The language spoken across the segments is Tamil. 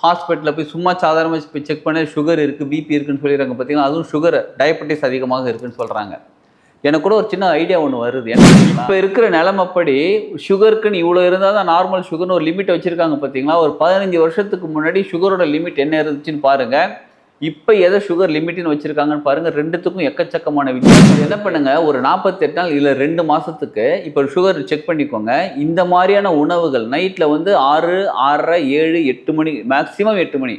ஹாஸ்பிட்டலில் போய் சும்மா சாதாரணமாக போய் செக் பண்ண சுகர் இருக்குது, பிபி இருக்குன்னு சொல்லிடுறாங்க பார்த்தீங்கன்னா, அதுவும் சுகர் டயபெட்டிஸ் அதிகமாக இருக்குன்னு சொல்கிறாங்க. எனக்கு கூட ஒரு சின்ன ஐடியா ஒன்று வருது. இப்போ இருக்கிற நிலைமைப்படி சுகருக்குன்னு இவ்வளோ இருந்தால் தான் நார்மல் சுகர்னு ஒரு லிமிட்டை வச்சுருக்காங்க பார்த்தீங்களா. ஒரு 15 வருஷத்துக்கு முன்னாடி சுகரோட லிமிட் என்ன இருந்துச்சுன்னு பாருங்கள். இப்போ எதை சுகர் லிமிட்னு வச்சுருக்காங்கன்னு பாருங்கள். ரெண்டுத்துக்கும் எக்கச்சக்கமான வித்தியாசம். என்ன பண்ணுங்க, ஒரு 48 நாள் இல்லை 2 மாதத்துக்கு இப்போ சுகர் செக் பண்ணிக்கோங்க. இந்த மாதிரியான உணவுகள் நைட்டில் வந்து 6, 6:30, 7, 8 மணி, மேக்ஸிமம் 8 மணி,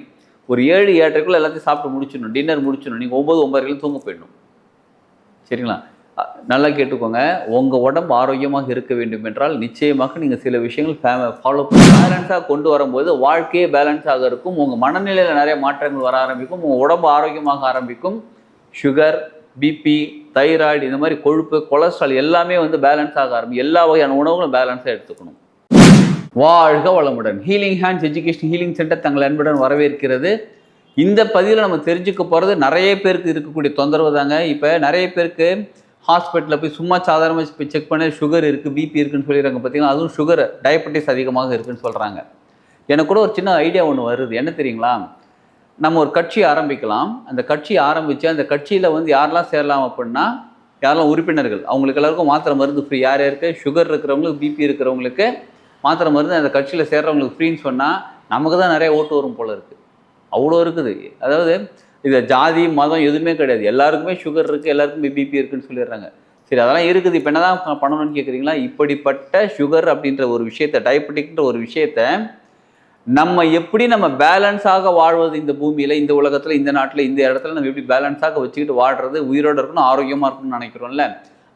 ஒரு 7, 7:30 எல்லாத்தையும் சாப்பிட்டு முடிச்சிடணும், டின்னர் முடிச்சிடணும். நீங்கள் 9, 9:30 தூங்க போயிடணும். சரிங்களா? நல்லா கேட்டுக்கோங்க. உங்கள் உடம்பு ஆரோக்கியமாக இருக்க வேண்டும் என்றால் நிச்சயமாக நீங்கள் சில விஷயங்கள் ஃபாலோ பண்ணி பேலன்ஸாக கொண்டு வரும்போது வாழ்க்கையே பேலன்ஸாக இருக்கும். உங்கள் மனநிலையில் நிறைய மாற்றங்கள் வர ஆரம்பிக்கும். உங்கள் உடம்பு ஆரோக்கியமாக ஆரம்பிக்கும். சுகர், பிபி, தைராய்டு, இந்த மாதிரி கொழுப்பு, கொலஸ்ட்ரால் எல்லாமே வந்து பேலன்ஸ் ஆக ஆரம்பிக்கும். எல்லா வகையான உணவுகளும் பேலன்ஸாக எடுத்துக்கணும். வாழ்க வளமுடன். Healing hands education healing centre தங்கள் அன்புடன் வரவேற்கிறது. இந்த பதிவில் நம்ம தெரிஞ்சுக்க போகிறது நிறைய பேருக்கு இருக்கக்கூடிய தொந்தரவு தாங்க. இப்போ நிறைய பேருக்கு ஹாஸ்பிட்டலில் போய் சும்மா சாதாரணமாக போய் செக் பண்ண சுகர் இருக்குது, பிபி இருக்குன்னு சொல்லிடுறாங்க பார்த்தீங்கன்னா, அதுவும் சுகர் டயபெட்டிஸ் அதிகமாக இருக்குன்னு சொல்கிறாங்க. எனக்கு கூட ஒரு சின்ன ஐடியா ஒன்று வருது. என்ன தெரியுங்களா? நம்ம ஒரு கட்சி ஆரம்பிக்கலாம். அந்த கட்சி ஆரம்பித்து அந்த கட்சியில் வந்து யாரெல்லாம் சேரலாம் அப்படின்னா, யாரெல்லாம் உறுப்பினர்கள் அவங்களுக்கு எல்லாருக்கும் மாத்திரை மருந்து ஃப்ரீ. யார் யாருக்கு சுகர் இருக்கிறவங்களுக்கு, பிபி இருக்கிறவங்களுக்கு மாத்திரை மருந்து அந்த கட்சியில் சேர்றவங்களுக்கு ஃப்ரீன்னு சொன்னால் நமக்கு தான் நிறைய ஓட்டு வரும் போல இருக்குது. அவ்வளோ இருக்குது. அதாவது இது ஜாதி மதம் எதுவுமே கிடையாது. எல்லாருக்குமே சுகர் இருக்குது, எல்லாருக்குமே பிபி இருக்குன்னு சொல்லிடுறாங்க. சரி, அதெல்லாம் இருக்குது. இப்போ என்ன தான் பண்ணணும்னு கேட்குறீங்களா? இப்படிப்பட்ட சுகர் அப்படின்ற ஒரு விஷயத்தை, டயபெட்டிக்ன்ற ஒரு விஷயத்தை நம்ம எப்படி நம்ம பேலன்ஸாக வாழ்வது இந்த பூமியில், இந்த உலகத்தில், இந்த நாட்டில், இந்த இடத்துல நம்ம எப்படி பேலன்ஸாக வச்சுக்கிட்டு வாழ்றது, உயிரோடு இருக்கணும், ஆரோக்கியமாக இருக்கணும்னு நினைக்கிறோம்ல,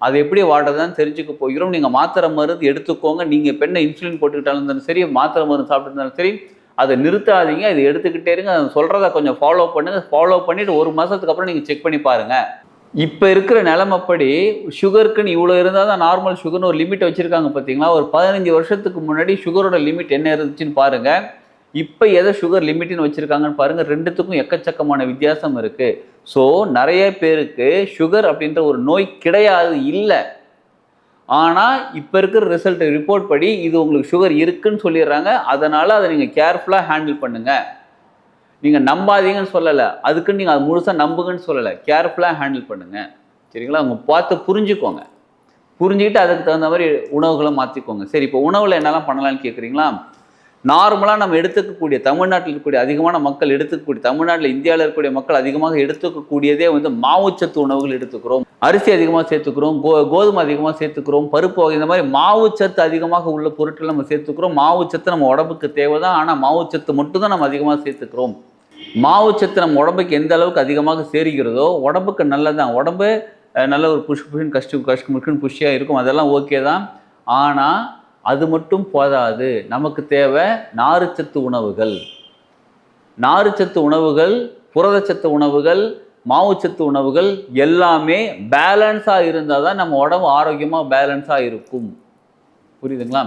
அது எப்படி வாழ்றதுன்னு தெரிஞ்சுக்க போகிறோம். நீங்கள் மாத்திரை மருந்து எடுத்துக்கோங்க. நீங்கள் பெண்ணை இன்சுலின் போட்டுக்கிட்டாலும் இருந்தாலும் சரி, மாத்திரை மருந்து சாப்பிட்டு இருந்தாலும் சரி, அதை நிறுத்தாதீங்க. இதை எடுத்துக்கிட்டே இருங்க. அதை சொல்கிறத கொஞ்சம் ஃபாலோ பண்ணுங்கள். ஃபாலோ பண்ணிவிட்டு 1 மாதத்துக்கு அப்புறம் நீங்கள் செக் பண்ணி பாருங்கள். இப்போ இருக்கிற நிலைமைப்படி சுகருக்குன்னு இவ்வளோ இருந்தால் தான் நார்மல் சுகர்னு ஒரு லிமிட்டை வச்சுருக்காங்க பார்த்தீங்களா. ஒரு 15 வருஷத்துக்கு முன்னாடி சுகரோட லிமிட் என்ன இருந்துச்சுன்னு பாருங்கள். இப்போ எதை சுகர் லிமிட்னு வச்சுருக்காங்கன்னு பாருங்கள். ரெண்டுத்துக்கும் எக்கச்சக்கமான வித்தியாசம் இருக்குது. ஸோ நிறைய பேருக்கு சுகர் அப்படின்ற ஒரு நோய் கிடையாது, இல்லை. ஆனால் இப்போ இருக்கிற ரிசல்ட் ரிப்போர்ட் படி இது உங்களுக்கு சுகர் இருக்குன்னு சொல்லிடுறாங்க. அதனால் அதை நீங்கள் கேர்ஃபுல்லாக ஹேண்டில் பண்ணுங்கள். நீங்கள் நம்பாதீங்கன்னு சொல்லலை, அதுக்குன்னு நீங்கள் அது முழுசாக நம்புங்கன்னு சொல்லலை. கேர்ஃபுல்லாக ஹேண்டில் பண்ணுங்கள். சரிங்களா? அவங்க பார்த்து புரிஞ்சுக்கோங்க. புரிஞ்சுக்கிட்டு அதுக்கு தகுந்த மாதிரி உணவுகளை மாற்றிக்கோங்க. சரி, இப்போ உணவில் என்னெல்லாம் பண்ணலான்னு கேட்குறீங்களா? நார்மலாக நம்ம எடுத்துக்கக்கூடிய தமிழ்நாட்டில் இருக்கக்கூடிய அதிகமான மக்கள் எடுத்துக்கக்கூடிய, தமிழ்நாட்டில் இந்தியாவில் இருக்கக்கூடிய மக்கள் அதிகமாக எடுத்துக்கக்கூடியதே வந்து மாவுச்சத்து உணவுகள் எடுத்துக்கிறோம். அரிசி அதிகமாக சேர்த்துக்கிறோம், கோதுமை அதிகமாக சேர்த்துக்கிறோம், பருப்பு வகை, இந்த மாதிரி மாவுச்சத்து அதிகமாக உள்ள பொருட்கள் நம்ம சேர்த்துக்கிறோம். மாவுச்சத்து நம்ம உடம்புக்கு தேவை தான். ஆனால் மாவுச்சத்து மட்டும்தான் நம்ம அதிகமாக சேர்த்துக்கிறோம். மாவுச்சத்து நம்ம உடம்புக்கு எந்த அளவுக்கு அதிகமாக சேருகிறதோ உடம்புக்கு நல்லதான். உடம்பு நல்ல ஒரு கஷ்டமுக்குன்னு புஷ்டியாக இருக்கும். அதெல்லாம் ஓகே தான். ஆனால் அது மட்டும் போதாது. நமக்கு தேவை நார்ச்சத்து உணவுகள். நார்ச்சத்து உணவுகள், புரதச்சத்து உணவுகள், மாவுச்சத்து உணவுகள் எல்லாமே பேலன்ஸாக இருந்தால் தான் நம்ம உடம்பு ஆரோக்கியமாக பேலன்ஸாக இருக்கும். புரியுதுங்களா?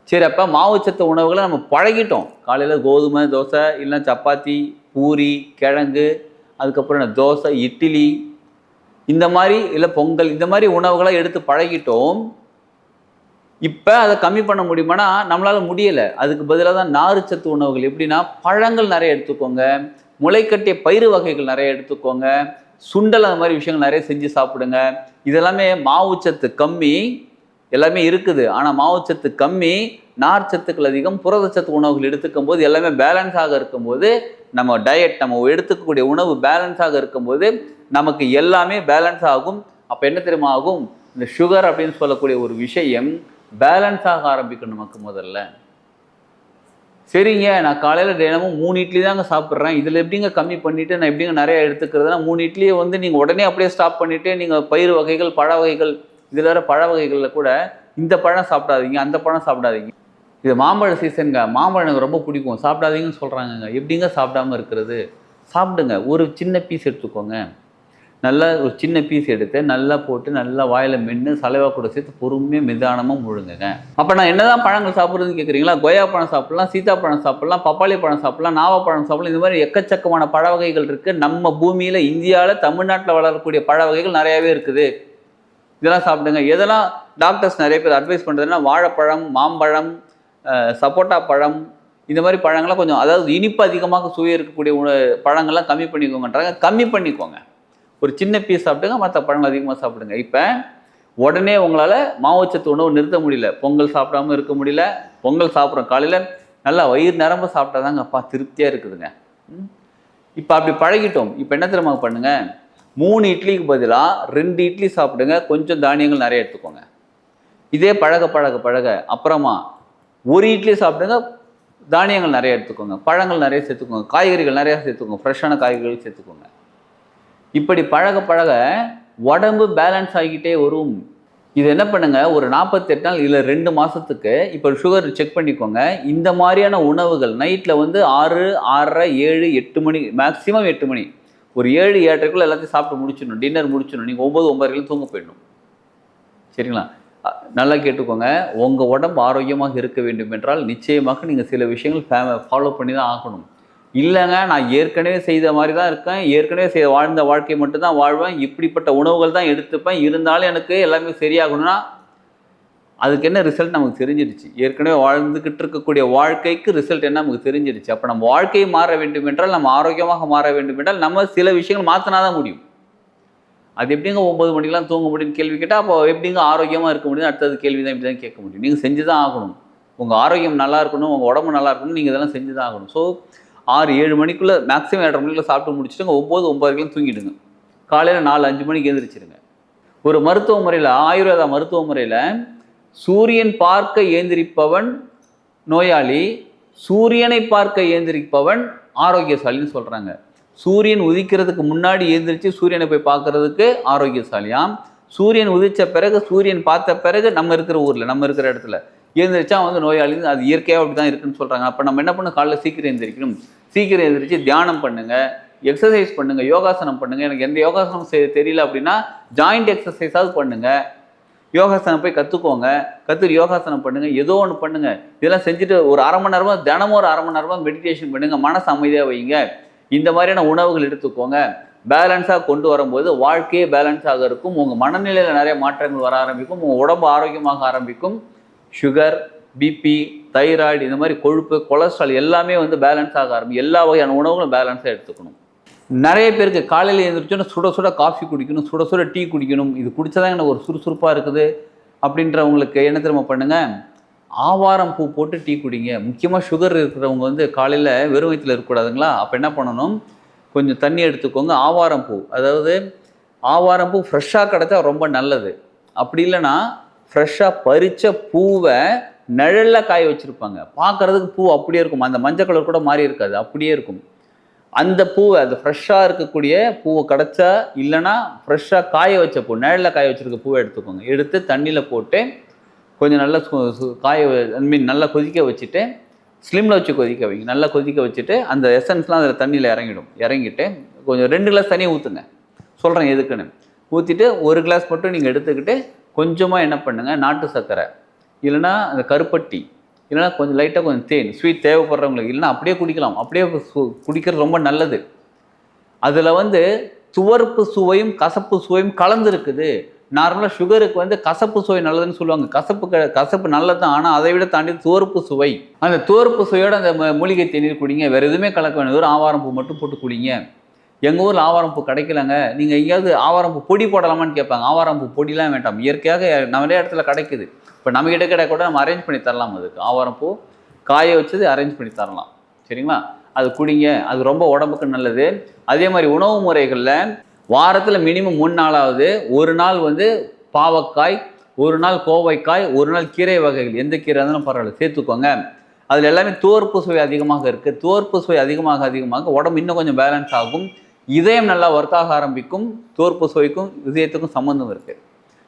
சரி, அப்போ மாவுச்சத்து உணவுகளை நம்ம பழகிட்டோம். காலையில் கோதுமை தோசை, இல்லைன்னா சப்பாத்தி, பூரி, கிழங்கு, அதுக்கப்புறம் தோசை, இட்லி, இந்த மாதிரி, இல்லை பொங்கல், இந்த மாதிரி உணவுகளை எடுத்து பழகிட்டோம். இப்போ அதை கம்மி பண்ண முடியுமானா நம்மளால் முடியலை. அதுக்கு பதிலாக தான் நார்ச்சத்து உணவுகள். எப்படின்னா, பழங்கள் நிறைய எடுத்துக்கோங்க, முளைக்கட்டிய பயிறு வகைகள் நிறைய எடுத்துக்கோங்க, சுண்டல், அந்த மாதிரி விஷயங்கள் நிறைய செஞ்சு சாப்பிடுங்க. இதெல்லாமே மாவுச்சத்து கம்மி, எல்லாமே இருக்குது. ஆனால் மாவுச்சத்து கம்மி, நார்ச்சத்துக்கள் அதிகம், புரதச்சத்து உணவுகள் எடுத்துக்கும் போது எல்லாமே பேலன்ஸாக இருக்கும்போது, நம்ம டயட், நம்ம எடுத்துக்கக்கூடிய உணவு பேலன்ஸாக இருக்கும்போது நமக்கு எல்லாமே பேலன்ஸ் ஆகும். அப்போ என்ன தெரியுமா ஆகும்? இந்த சுகர் அப்படின்னு சொல்லக்கூடிய ஒரு விஷயம் பேலன்ஸாக ஆரம்பிக்கணும் நமக்கு முதல்ல. சரிங்க, நான் காலையில் தினமும் 3 இட்லி தாங்க சாப்பிட்றேன், இதில் எப்படிங்க கம்மி பண்ணிவிட்டு நான் எப்படிங்க நிறையா எடுத்துக்கிறதுனா, 3 இட்லியை வந்து நீங்கள் உடனே அப்படியே ஸ்டாப் பண்ணிவிட்டு நீங்கள் பயிர் வகைகள், பழ வகைகள், இதில் வேறு பழ வகைகளில் கூட இந்த பழம் சாப்பிடாதீங்க, அந்த பழம் சாப்பிடாதீங்க. இது மாம்பழ சீசனுங்க, மாம்பழம் எனக்கு ரொம்ப பிடிக்கும், சாப்பிடாதீங்கன்னு சொல்கிறாங்கங்க. எப்படிங்க சாப்பிடாமல் இருக்கிறது? சாப்பிடுங்க. ஒரு சின்ன பீஸ் எடுத்துக்கோங்க. நல்லா ஒரு சின்ன பீஸ் எடுத்து நல்லா போட்டு நல்லா வாயில் மென்று சலைவா கூட சேர்த்து பொறுமையாக நிதானமாக முழுங்குங்க. அப்போ நான் என்ன தான் பழங்கள் சாப்பிட்றதுன்னு கேட்குறீங்களா? கொய்யா பழம் சாப்பிட்லாம், சீத்தாப்பழம் சாப்பிட்லாம், பப்பாளி பழம் சாப்பிட்லாம், நாவப்பழம் சாப்பிட்லாம். இந்த மாதிரி எக்கச்சக்கமான பழ வகைகள் இருக்குது. நம்ம பூமியில், இந்தியாவில், தமிழ்நாட்டில் வளரக்கூடிய பழ வகைகள் நிறையாவே இருக்குது. இதெல்லாம் சாப்பிடுங்க. எதெல்லாம் டாக்டர்ஸ் நிறைய பேர் அட்வைஸ் பண்ணுறதுன்னா, வாழைப்பழம், மாம்பழம், சப்போட்டா பழம், இந்த மாதிரி பழங்கள்லாம் கொஞ்சம், அதாவது இனிப்பு அதிகமாக சுவை இருக்கக்கூடிய பழங்கள்லாம் கம்மி பண்ணிக்கோங்கன்றாங்க. கம்மி பண்ணிக்கோங்க. ஒரு சின்ன பீஸ் சாப்பிடுங்க, மற்ற பழங்கள் அதிகமாக சாப்பிடுங்க. இப்போ உடனே உங்களால் மாவுச்சத்து உணவு நிறுத்த முடியல, பொங்கல் சாப்பிடாம இருக்க முடியல. பொங்கல் சாப்பிட்றோம் காலையில், நல்லா வயிறு நிரம்ப சாப்பிட்டாதாங்க அப்பா திருப்தியாக இருக்குதுங்க. இப்போ அப்படி பழகிட்டோம். இப்போ என்ன தெரியுமா பண்ணுங்க, 3 இட்லிக்கு பதிலாக 2 இட்லி சாப்பிடுங்க, கொஞ்சம் தானியங்கள் நிறைய எடுத்துக்கோங்க. இதே பழக பழக பழக அப்புறமா 1 இட்லி சாப்பிடுங்க, தானியங்கள் நிறைய எடுத்துக்கோங்க, பழங்கள் நிறைய சேர்த்துக்கோங்க, காய்கறிகள் நிறையா சேர்த்துக்கோங்க, ஃப்ரெஷ்ஷான காய்கறிகள் சேர்த்துக்கோங்க. இப்படி பழக பழக உடம்பு பேலன்ஸ் ஆகிக்கிட்டே வரும். இது என்ன பண்ணுங்க, ஒரு 48 நாள் இல்லை 2 மாதத்துக்கு இப்போ சுகர் செக் பண்ணிக்கோங்க. இந்த மாதிரியான உணவுகள் நைட்டில் வந்து 6, 6:30, 7, 8 மணி, மேக்ஸிமம் 8 மணி, ஒரு 7, 7:30 எல்லாத்தையும் சாப்பிட்டு முடிச்சிடணும், டின்னர் முடிச்சிடணும். நீங்கள் 9, 9:30 தூங்க போயிடணும். சரிங்களா? நல்லா கேட்டுக்கோங்க. உங்கள் உடம்பு ஆரோக்கியமாக இருக்க வேண்டும் என்றால் நிச்சயமாக நீங்கள் சில விஷயங்கள் ஃபாலோ பண்ணி தான் ஆகணும். இல்லைங்க, நான் ஏற்கனவே செய்த மாதிரி தான் இருக்கேன், ஏற்கனவே வாழ்ந்த வாழ்க்கை மட்டும்தான் வாழ்வேன், இப்படிப்பட்ட உணவுகள் தான் எடுத்துப்பேன், இருந்தாலும் எனக்கு எல்லாமே சரியாகணும்னா அதுக்கு என்ன ரிசல்ட் நமக்கு தெரிஞ்சிடுச்சு. ஏற்கனவே வாழ்ந்துக்கிட்டு இருக்கக்கூடிய வாழ்க்கைக்கு ரிசல்ட் என்ன நமக்கு தெரிஞ்சிடுச்சு. அப்போ நம்ம வாழ்க்கையை மாற வேண்டும் என்றால், நம்ம ஆரோக்கியமாக மாற வேண்டும் என்றால் நம்ம சில விஷயங்கள் மாற்றினா தான் முடியும். அது எப்படிங்க 9 மணிக்கெலாம் தூங்க முடியும்னு கேள்வி கேட்டால், அப்போ எப்படிங்க ஆரோக்கியமாக இருக்க முடியும், அடுத்தது கேள்வி தான் இப்படி தான் கேட்க முடியும். நீங்கள் செஞ்சு தான் ஆகணும். உங்கள் ஆரோக்கியம் நல்லா இருக்கணும், உங்கள் உடம்பு நல்லா இருக்கணும், நீங்கள் இதெல்லாம் செஞ்சு தான் ஆகணும். ஸோ 6, 7 மணிக்குள்ளே, மேக்ஸிமம் 7:30 மணிக்குள்ளே சாப்பிட்டு முடிச்சுட்டுங்க 9, 9:30 தூங்கிடுங்க. காலையில் 4, 5 மணிக்கு எழுந்திரிச்சிருங்க. ஒரு மருத்துவ முறையில், ஆயுர்வேதா மருத்துவ முறையில், சூரியன் பார்க்க ஏந்திரிப்பவன் நோயாளி, சூரியனை பார்க்க ஏந்திரிப்பவன் ஆரோக்கியசாலின்னு சொல்கிறாங்க. சூரியன் உதிக்கிறதுக்கு முன்னாடி எழுந்திரிச்சு சூரியனை போய் பார்க்கறதுக்கு ஆரோக்கியசாலியாம். சூரியன் உதித்த பிறகு, சூரியன் பார்த்த பிறகு நம்ம இருக்கிற ஊரில், நம்ம இருக்கிற இடத்துல எழுந்திரிச்சா வந்து நோயாளி. அது இயற்கையாக அப்படி தான் இருக்குன்னு சொல்கிறாங்க. அப்போ நம்ம என்ன பண்ணணும், காலையில் சீக்கிரம் எழுந்திரிக்கணும். சீக்கிரம் எழுந்திரிச்சு தியானம் பண்ணுங்கள், எக்ஸசைஸ் பண்ணுங்கள், யோகாசனம் பண்ணுங்கள். எனக்கு எந்த யோகாசனம் தெரியல அப்படின்னா ஜாயிண்ட் எக்ஸசைஸாவது பண்ணுங்கள். யோகாசனம் போய் கற்றுக்கோங்க, யோகாசனம் பண்ணுங்கள், ஏதோ ஒன்று பண்ணுங்கள். இதெல்லாம் செஞ்சுட்டு ஒரு 1/2 மணி நேரமாக, தினமும் ஒரு 1/2 மணி நேரமாக மெடிடேஷன் பண்ணுங்கள், மனசு அமைதியாக வைங்க. இந்த மாதிரியான உணவுகள் எடுத்துக்கோங்க. பேலன்ஸாக கொண்டு வரும்போது வாழ்க்கையே பேலன்ஸாக இருக்கும். உங்கள் மனநிலையில் நிறைய மாற்றங்கள் வர ஆரம்பிக்கும், உங்கள் உடம்பு ஆரோக்கியமாக ஆரம்பிக்கும். சுகர், பிபி, தைராய்டு, இந்த மாதிரி கொழுப்பு, கொலஸ்ட்ரால் எல்லாமே வந்து பேலன்ஸ் ஆக ஆரம்பிக்கும். எல்லா வகையான உணவுகளும் பேலன்ஸாக எடுத்துக்கணும். நிறைய பேருக்கு காலையில் எழுந்திரிச்சோன்னா சுட சுட காஃபி குடிக்கணும், சுட சுட டீ குடிக்கணும், இது குடித்ததான் எனக்கு ஒரு சுறுசுறுப்பாக இருக்குது அப்படின்றவங்களுக்கு என்ன தெரியுமா பண்ணுங்கள், ஆவாரம் பூ போட்டு டீ குடிங்க. முக்கியமாக சுகர் இருக்கிறவங்க வந்து காலையில் வெறும் வயிற்றில் இருக்கக்கூடாதுங்களா. அப்போ என்ன பண்ணணும், கொஞ்சம் தண்ணி எடுத்துக்கோங்க. ஆவாரம் பூ, அதாவது ஆவாரம் பூ ஃப்ரெஷ்ஷாக கிடைச்சா ரொம்ப நல்லது. அப்படி இல்லைன்னா ஃப்ரெஷ்ஷாக பறித்த பூவை நிழலில் காய வச்சுருப்பாங்க. பார்க்குறதுக்கு பூ அப்படியே இருக்கும், அந்த மஞ்சள் கலர் கூட மாறி இருக்காது, அப்படியே இருக்கும். அந்த பூவை, அந்த ஃப்ரெஷ்ஷாக இருக்கக்கூடிய பூவை கிடச்சா, இல்லைன்னா ஃப்ரெஷ்ஷாக காய வச்ச பூ, நிழலில் காய வச்சுருக்க பூவை எடுத்துக்கோங்க. எடுத்து தண்ணியில் போட்டு கொஞ்சம் நல்லா நல்லா கொதிக்க வச்சுட்டு, ஸ்லிம்மில் வச்சு கொதிக்க வைங்க. நல்லா கொதிக்க வச்சுட்டு அந்த எசன்ஸ்லாம் அதில் தண்ணியில் இறங்கிட்டு கொஞ்சம் 2 கிளாஸ் தண்ணியை ஊற்றுங்க. சொல்கிறேன் எதுக்குன்னு. ஊற்றிட்டு 1 கிளாஸ் மட்டும் நீங்கள் எடுத்துக்கிட்டு கொஞ்சமாக என்ன பண்ணுங்கள், நாட்டு சர்க்கரை, இல்லைனா அந்த கருப்பட்டி, இல்லைனா கொஞ்சம் லைட்டாக கொஞ்சம் தேன், ஸ்வீட் தேவைப்படுறவங்களுக்கு, இல்லைனா அப்படியே குடிக்கலாம். அப்படியே குடிக்கிறது ரொம்ப நல்லது. அதில் வந்து துவர்ப்பு சுவையும் கசப்பு சுவையும் கலந்துருக்குது. நார்மலாக சுகருக்கு வந்து கசப்பு சுவை நல்லதுன்னு சொல்லுவாங்க. கசப்பு நல்லது தான், ஆனால் அதை விட தாண்டி துவர்ப்பு சுவை. அந்த துவர்ப்பு சுவையோட அந்த மூலிகை தேநீர் குடிங்க. வேறு எதுவுமே கலக்க வேணும், வெறும் ஆவாரம் பூ மட்டும் போட்டு குடிங்க. எங்கள் ஊரில் ஆவாரம் பூ கிடைக்கலங்க, நீங்கள் எங்கேயாவது ஆவாரம் பூ பொடி போடலாமான்னு கேட்பாங்க. ஆவாரம் பூ பொடிலாம் வேண்டாம், இயற்கையாக நிறைய இடத்துல கிடைக்குது. இப்போ நம்மகிட்ட கிடைக்க கூட நம்ம அரேஞ்ச் பண்ணி தரலாம். அதுக்கு ஆவாரம் பூ காய வச்சது அரேஞ்ச் பண்ணி தரலாம். சரிங்களா? அது குடிங்க, அது ரொம்ப உடம்புக்கு நல்லது. அதே மாதிரி உணவு முறைகளில் வாரத்தில் மினிமம் 3 நாளாவது, ஒரு நாள் வந்து பாவக்காய், ஒரு நாள் கோவைக்காய், ஒரு நாள் கீரை வகைகள், எந்த கீரை இருந்தாலும் பரவாயில்ல சேர்த்துக்கோங்க. அதில் எல்லாமே துவர்ப்பு சுவை அதிகமாக இருக்குது. துவர்ப்பு சுவை அதிகமாக உடம்பு இன்னும் கொஞ்சம் பேலன்ஸ் ஆகும். இதயம் நல்லா ஒர்க் ஆக ஆரம்பிக்கும். துவர்ப்பு சுவைக்கும் இதயத்துக்கும் சம்மந்தம் இருக்குது,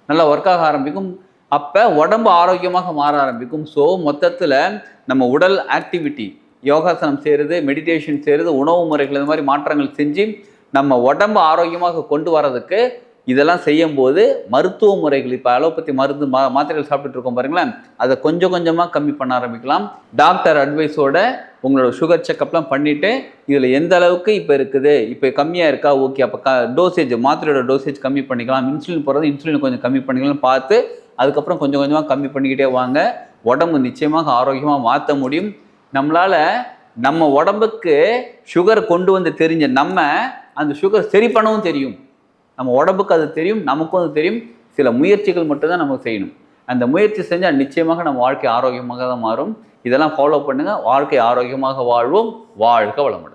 நல்லா ஒர்க் ஆக ஆரம்பிக்கும். அப்போ உடம்பு ஆரோக்கியமாக மாற ஆரம்பிக்கும். ஸோ மொத்தத்தில் நம்ம உடல் ஆக்டிவிட்டி, யோகாசனம் செய்கிறது, மெடிடேஷன் செய்கிறது, உணவு முறைகள், இந்த மாதிரி மாற்றங்கள் செஞ்சு நம்ம உடம்பு ஆரோக்கியமாக கொண்டு வரதுக்கு இதெல்லாம் செய்யும்போது மருத்துவ முறைகள், இப்போ அலோபதி மருந்து மாத்திரைகள் சாப்பிட்டுட்டு இருக்கோம் பாருங்களேன், அதை கொஞ்சம் கொஞ்சமாக கம்மி பண்ண ஆரம்பிக்கலாம். டாக்டர் அட்வைஸோட உங்களோட சுகர் செக்கப்லாம் பண்ணிவிட்டு இதில் எந்த அளவுக்கு இப்போ இருக்குது, இப்போ கம்மியாக இருக்கா, ஓகே, அப்போ டோசேஜ், மாத்திரையோட டோசேஜ் கம்மி பண்ணிக்கலாம், இன்சுலின் போகிறது இன்சுலின் கொஞ்சம் கம்மி பண்ணிக்கலாம் பார்த்து அதுக்கப்புறம் கொஞ்சம் கொஞ்சமாக கம்மி பண்ணிக்கிட்டே வாங்க. உடம்பு நிச்சயமாக ஆரோக்கியமாக மாற்ற முடியும். நம்மளால நம்ம உடம்புக்கு சுகர் கொண்டு வந்து தெரிஞ்ச நம்ம அந்த சுகர் சரி பண்ணவும் தெரியும். நம்ம உடம்புக்கு அது தெரியும், நமக்கும் அது தெரியும். சில முயற்சிகள் மட்டும்தான் நமக்கு செய்யணும். அந்த முயற்சி செஞ்சால் நிச்சயமாக நம்ம வாழ்க்கை ஆரோக்கியமாக தான் மாறும். இதெல்லாம் ஃபாலோ பண்ணுங்க. வாழ்க்கை ஆரோக்கியமாக வாழ்வோம். வாழ்க வளமுடன்.